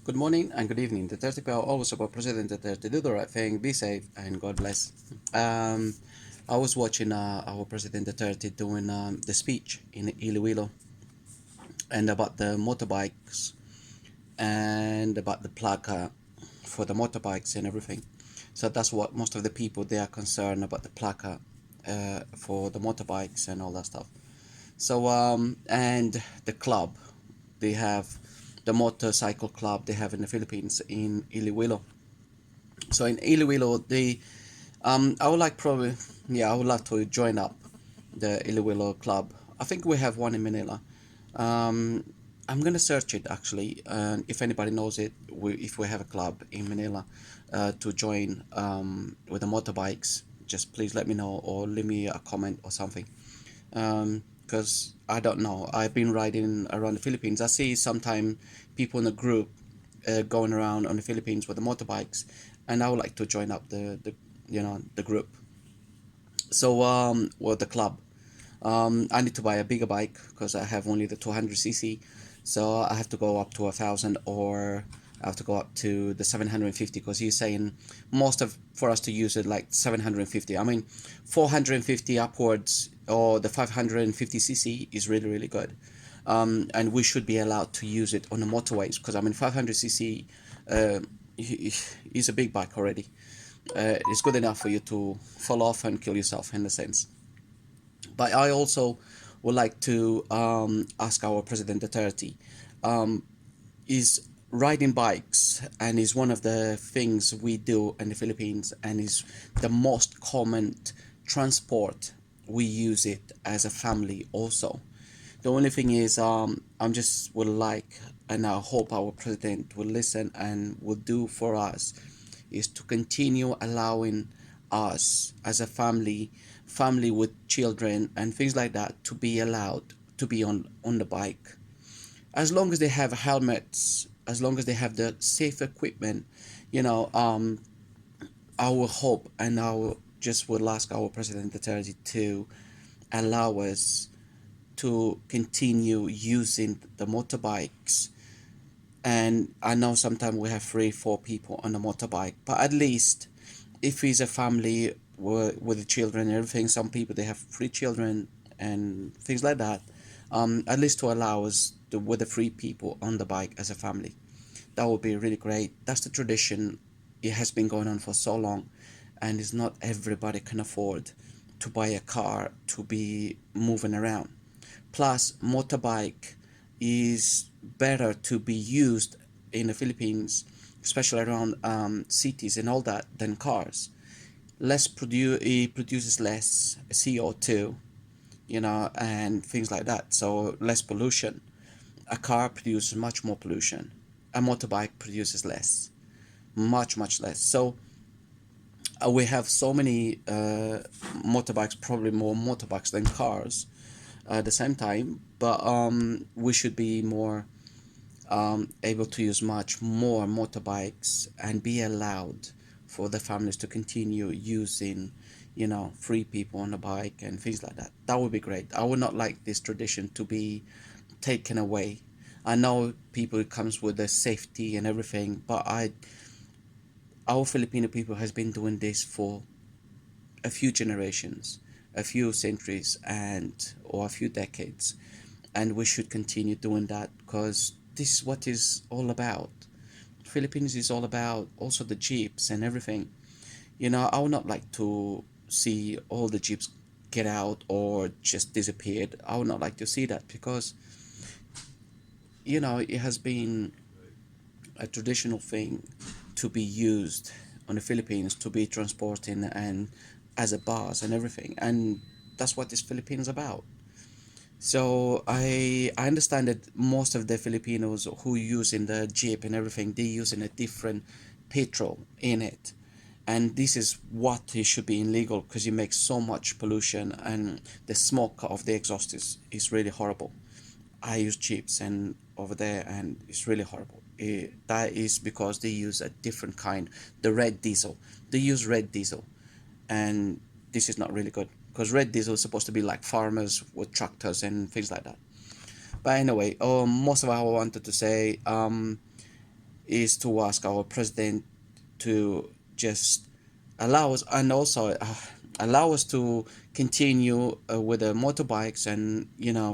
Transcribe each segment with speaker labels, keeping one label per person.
Speaker 1: Good morning and good evening. Duterte always support President Duterte. Do the right thing, be safe, and God bless. Um, I was watching our President Duterte doing the speech in Iloilo and about the motorbikes and about the placa for the motorbikes and everything. So that's what most of the people they are concerned about the placa for the motorbikes and all that stuff. So and the club they have the motorcycle club they have in the Philippines in Iloilo. So in Iloilo, I would like probably, yeah, I would like to join up the Iloilo club. I think we have one in Manila. Um, I'm gonna search it actually, and if anybody knows it, if we have a club in Manila, to join with the motorbikes, just please let me know or leave me a comment or something. Because I don't know. I've been riding around the Philippines. I see sometimes people in a group going around on the Philippines with the motorbikes, and I would like to join up the group. So or the club. I need to buy a bigger bike because I have only the 200cc, so I have to go up to 1,000 or I have to go up to the 750 because he's saying most of for us to use it like 750. I mean, 450 upwards or the 550cc is really good, and we should be allowed to use it on the motorways because I mean 500cc uh, is a big bike already. It's good enough for you to fall off and kill yourself in a sense. But I also would like to ask our President Duterte, um, is riding bikes and is one of the things we do in the Philippines and is the most common transport. We use it as a family also. The only thing is, I'm just would like, and I hope our president will listen and will do for us, is to continue allowing us as a family with children and things like that, to be allowed to be on the bike, as long as they have helmets, as long as they have the safe equipment. You know, our hope and our just will ask our president Duterte to allow us to continue using the motorbikes. And I know sometimes we have three, four people on a motorbike, but at least if it's a family with the children and everything, some people they have three children and things like that. At least to allow us to, with the three people on the bike as a family, that would be really great. That's the tradition. It has been going on for so long, and it's not everybody can afford to buy a car to be moving around. Plus, motorbike is better to be used in the Philippines, especially around cities and all that, than cars. It produces less CO2, and things like that. So less pollution. A car produces much more pollution. A motorbike produces less, much less. So we have so many motorbikes, probably more motorbikes than cars at the same time, but we should be more able to use much more motorbikes and be allowed for the families to continue using, three people on a bike and things like that. That would be great. I would not like this tradition to be taken away. I know people, it comes with the safety and everything, but our Filipino people has been doing this for a few generations, a few centuries, and or a few decades, and we should continue doing that because this is what is all about. Philippines is all about also the jeeps and everything. I would not like to see all the jeeps get out or just disappeared. I would not like to see that because it has been a traditional thing to be used on the Philippines to be transporting and as a bus and everything, and that's what this Philippines about. So I understand that most of the Filipinos who using the jeep and everything, they using a different petrol in it, and this is what it should be illegal because it makes so much pollution and the smoke of the exhaust is really horrible. I use jeeps and over there, and it's really horrible. That is because they use a different kind, the red diesel. They use red diesel, and this is not really good because red diesel is supposed to be like farmers with tractors and things like that. But anyway, most of what I wanted to say, is to ask our president to just allow us, and also allow us to continue with the motorbikes, and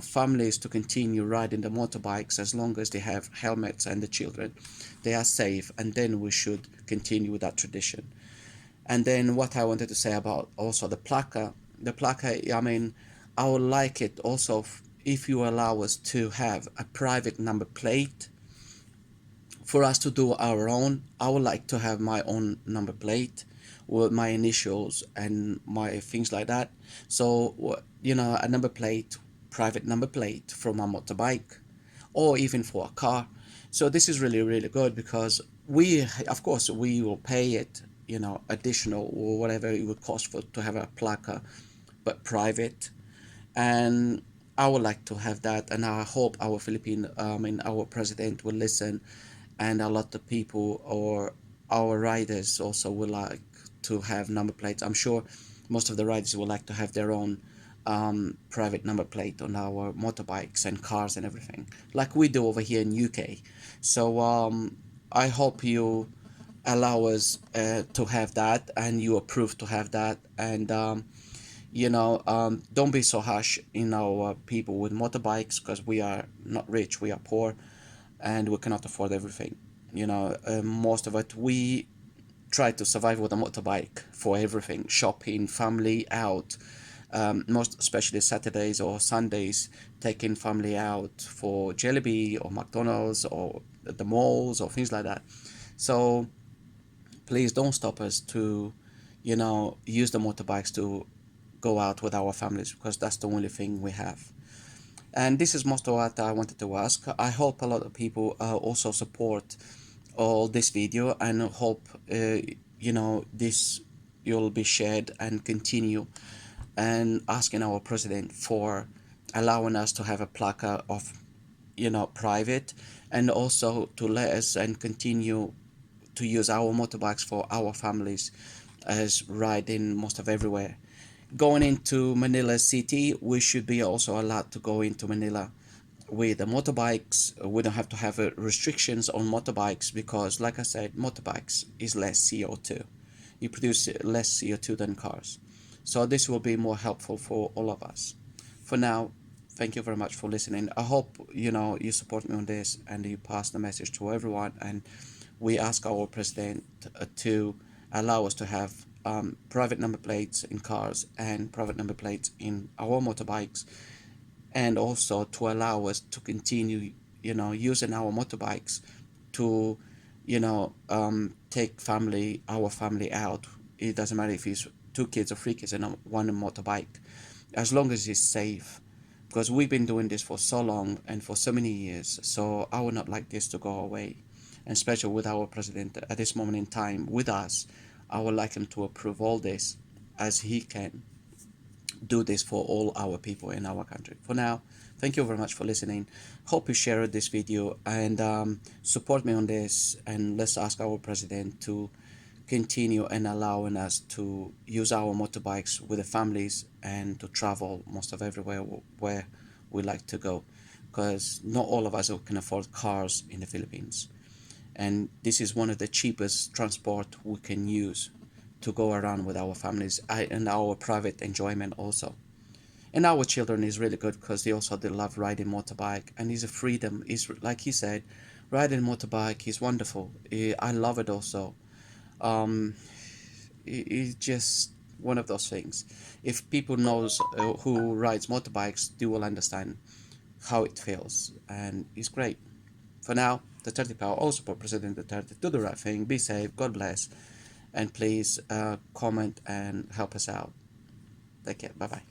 Speaker 1: families to continue riding the motorbikes as long as they have helmets and the children they are safe, and then we should continue with that tradition. And then what I wanted to say about also the placa, I mean, I would like it also if you allow us to have a private number plate for us to do our own. I would like to have my own number plate with my initials and my things like that. So, a number plate, private number plate from a motorbike or even for a car. So this is really, really good because of course, we will pay it, additional or whatever it would cost for to have a placa, but private. And I would like to have that, and I hope our our president will listen, and a lot of people or our riders also would like to have number plates. I'm sure most of the riders would like to have their own private number plate on our motorbikes and cars and everything, like we do over here in UK. So I hope you allow us to have that, and you approve to have that, and don't be so harsh people with motorbikes, because we are not rich, we are poor, and we cannot afford everything. Most of it, we try to survive with a motorbike for everything: shopping, family out, most especially Saturdays or Sundays, taking family out for Jollibee or McDonald's or the malls or things like that. So please don't stop us to, use the motorbikes to go out with our families, because that's the only thing we have. And this is most of what I wanted to ask. I hope a lot of people also support all this video, and hope this you'll be shared and continue, and asking our president for allowing us to have a placa of private, and also to let us and continue to use our motorbikes for our families as riding most of everywhere. Going into Manila city, we should be also allowed to go into Manila with the motorbikes. We don't have to have restrictions on motorbikes, because like I said, motorbikes is less CO2. You produce less CO2 than cars. So this will be more helpful for all of us. For now, thank you very much for listening. I hope you support me on this, and you pass the message to everyone, and we ask our president to allow us to have private number plates in cars and private number plates in our motorbikes, and also to allow us to continue using our motorbikes to take our family out. It doesn't matter if it's 2 kids or 3 kids and one motorbike, as long as it's safe, because we've been doing this for so long and for so many years. So I would not like this to go away, and especially with our president at this moment in time with us. I would like him to approve all this, as he can do this for all our people in our country. For now, thank you very much for listening. Hope you share this video, and support me on this, and let's ask our president to continue and allowing us to use our motorbikes with the families, and to travel most of everywhere where we like to go, because not all of us can afford cars in the Philippines, and this is one of the cheapest transport we can use to go around with our families, and our private enjoyment also. And our children is really good, because they love riding motorbike, and it's a freedom. Is like he said, riding motorbike is wonderful. I love it also. um it's just one of those things. If people knows who rides motorbikes, they will understand how it feels, and it's great. For now, Duterte Power, also for President Duterte. Do the right thing, be safe, God bless, and please comment and help us out. Take care, bye bye.